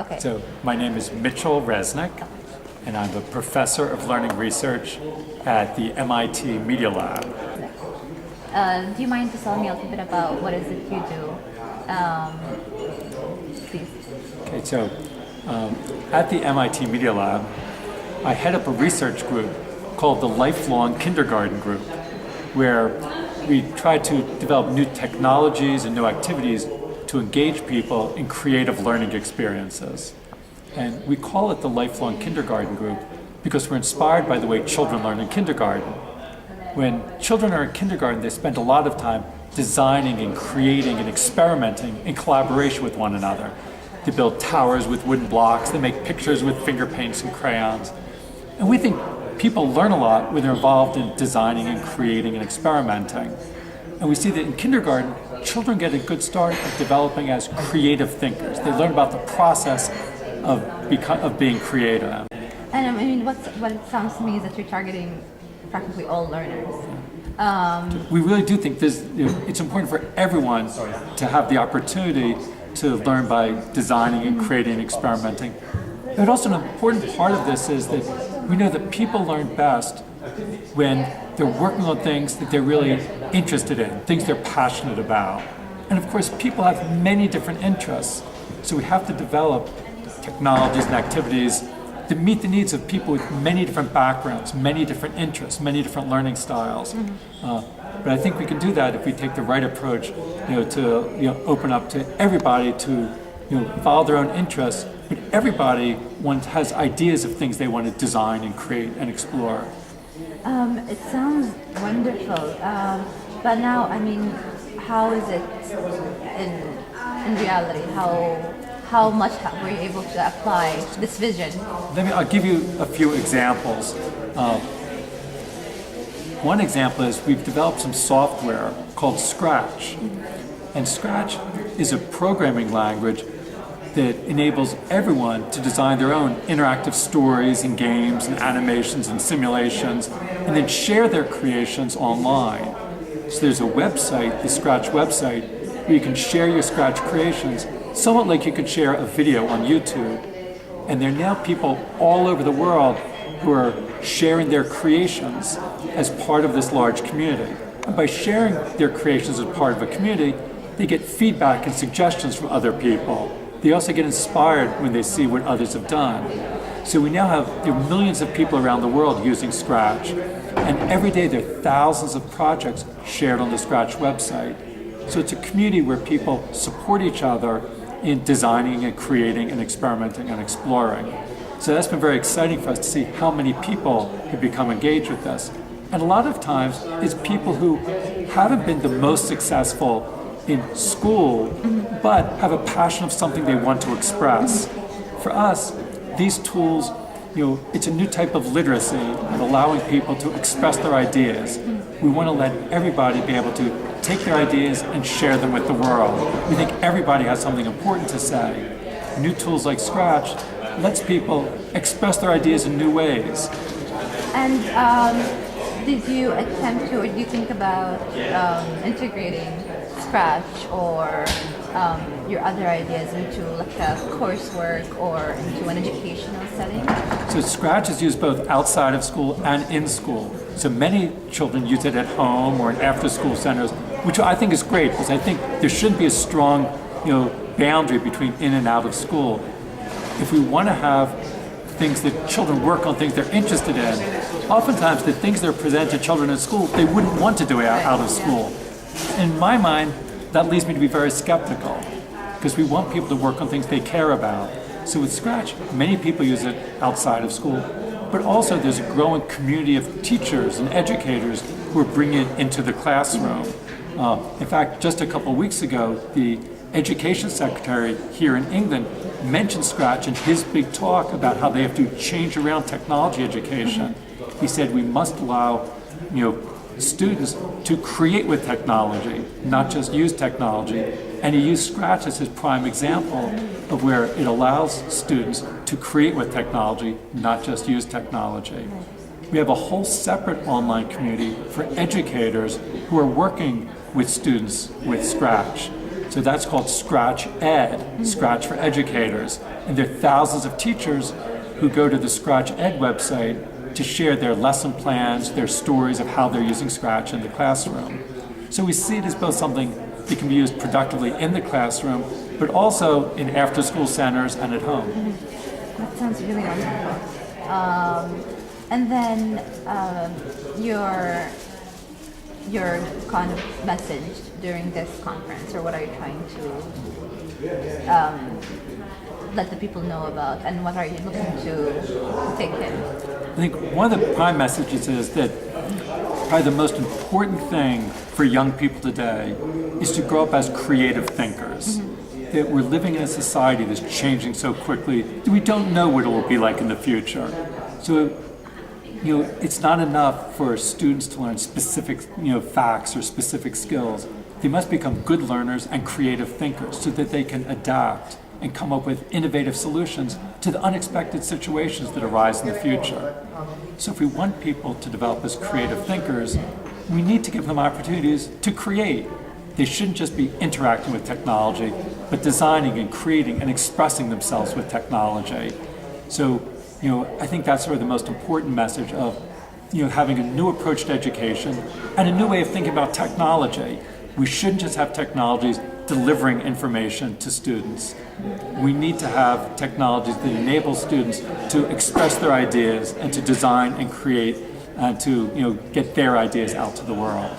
Okay. So my name is Mitchel Resnick, and I'm a professor of learning research at the MIT Media Lab. Do you mind just telling me a little bit about what is it you do? Please. Okay, so at the MIT Media Lab, I head up a research group called the Lifelong Kindergarten Group, where we try to develop new technologies and new activities to engage people in creative learning experiences. And we call it the Lifelong Kindergarten Group because we're inspired by the way children learn in kindergarten. When children are in kindergarten, they spend a lot of time designing and creating and experimenting in collaboration with one another. They build towers with wooden blocks, they make pictures with finger paints and crayons. And we think people learn a lot when they're involved in designing and creating and experimenting. And we see that in kindergarten, children get a good start at developing as creative thinkers. They learn about the process of being creative. And I mean, what it sounds to me is that you're targeting practically all learners. We really do think it's important for everyone to have the opportunity to learn by designing and creating and experimenting. But also an important part of this is that we know that people learn best when they're working on things that they're really interested in, things they're passionate about. And of course, people have many different interests, so we have to develop technologies and activities to meet the needs of people with many different backgrounds, many different interests, many different learning styles. But I think we can do that if we take the right approach, to open up to everybody to follow their own interests, but everybody has ideas of things they want to design and create and explore. It sounds wonderful, but now, I mean, how is it in reality? How much were you able to apply this vision? I'll give you a few examples. One example is we've developed some software called Scratch. And Scratch is a programming language that enables everyone to design their own interactive stories and games and animations and simulations, and then share their creations online. So there's a website, the Scratch website, where you can share your Scratch creations, somewhat like you could share a video on YouTube. And there are now people all over the world who are sharing their creations as part of this large community. And by sharing their creations as part of a community, they get feedback and suggestions from other people. They also get inspired when they see what others have done. So we now have millions of people around the world using Scratch. And every day there are thousands of projects shared on the Scratch website. So it's a community where people support each other in designing and creating and experimenting and exploring. So that's been very exciting for us to see how many people have become engaged with this. And a lot of times it's people who haven't been the most successful in school, but have a passion of something they want to express. For us, these tools, it's a new type of literacy and allowing people to express their ideas. We want to let everybody be able to take their ideas and share them with the world. We think everybody has something important to say. New tools like Scratch lets people express their ideas in new ways. And did you attempt to, or do you think about integrating Scratch or your other ideas into like a coursework or into an educational setting? So Scratch is used both outside of school and in school. So many children use it at home or in after-school centers, which I think is great because I think there shouldn't be a strong, boundary between in and out of school. If we want to have things that children work on, things they're interested in, oftentimes the things that are presented to children in school, they wouldn't want to do out of school. In my mind, that leads me to be very skeptical because we want people to work on things they care about. So with Scratch, many people use it outside of school, but also there's a growing community of teachers and educators who are bringing it into the classroom. In fact, just a couple of weeks ago, the Education Secretary here in England mentioned Scratch in his big talk about how they have to change around technology education. He said we must allow, students to create with technology, not just use technology. And he used Scratch as his prime example of where it allows students to create with technology, not just use technology. We have a whole separate online community for educators who are working with students with Scratch. So that's called Scratch Ed, Scratch for Educators. And there are thousands of teachers who go to the Scratch Ed website to share their lesson plans, their stories of how they're using Scratch in the classroom. So we see it as both something that can be used productively in the classroom, but also in after-school centers and at home. That sounds really wonderful. And then your kind of message during this conference, or what are you trying to let the people know about, and what are you looking to take in? I think one of the prime messages is that probably the most important thing for young people today is to grow up as creative thinkers. That we're living in a society that's changing so quickly that we don't know what it will be like in the future. So, it's not enough for students to learn specific, facts or specific skills. They must become good learners and creative thinkers so that they can adapt and come up with innovative solutions to the unexpected situations that arise in the future. So if we want people to develop as creative thinkers, we need to give them opportunities to create. They shouldn't just be interacting with technology, but designing and creating and expressing themselves with technology. So, I think that's sort of the most important message of, having a new approach to education and a new way of thinking about technology. We shouldn't just have technologies delivering information to students. We need to have technologies that enable students to express their ideas and to design and create and to, get their ideas out to the world.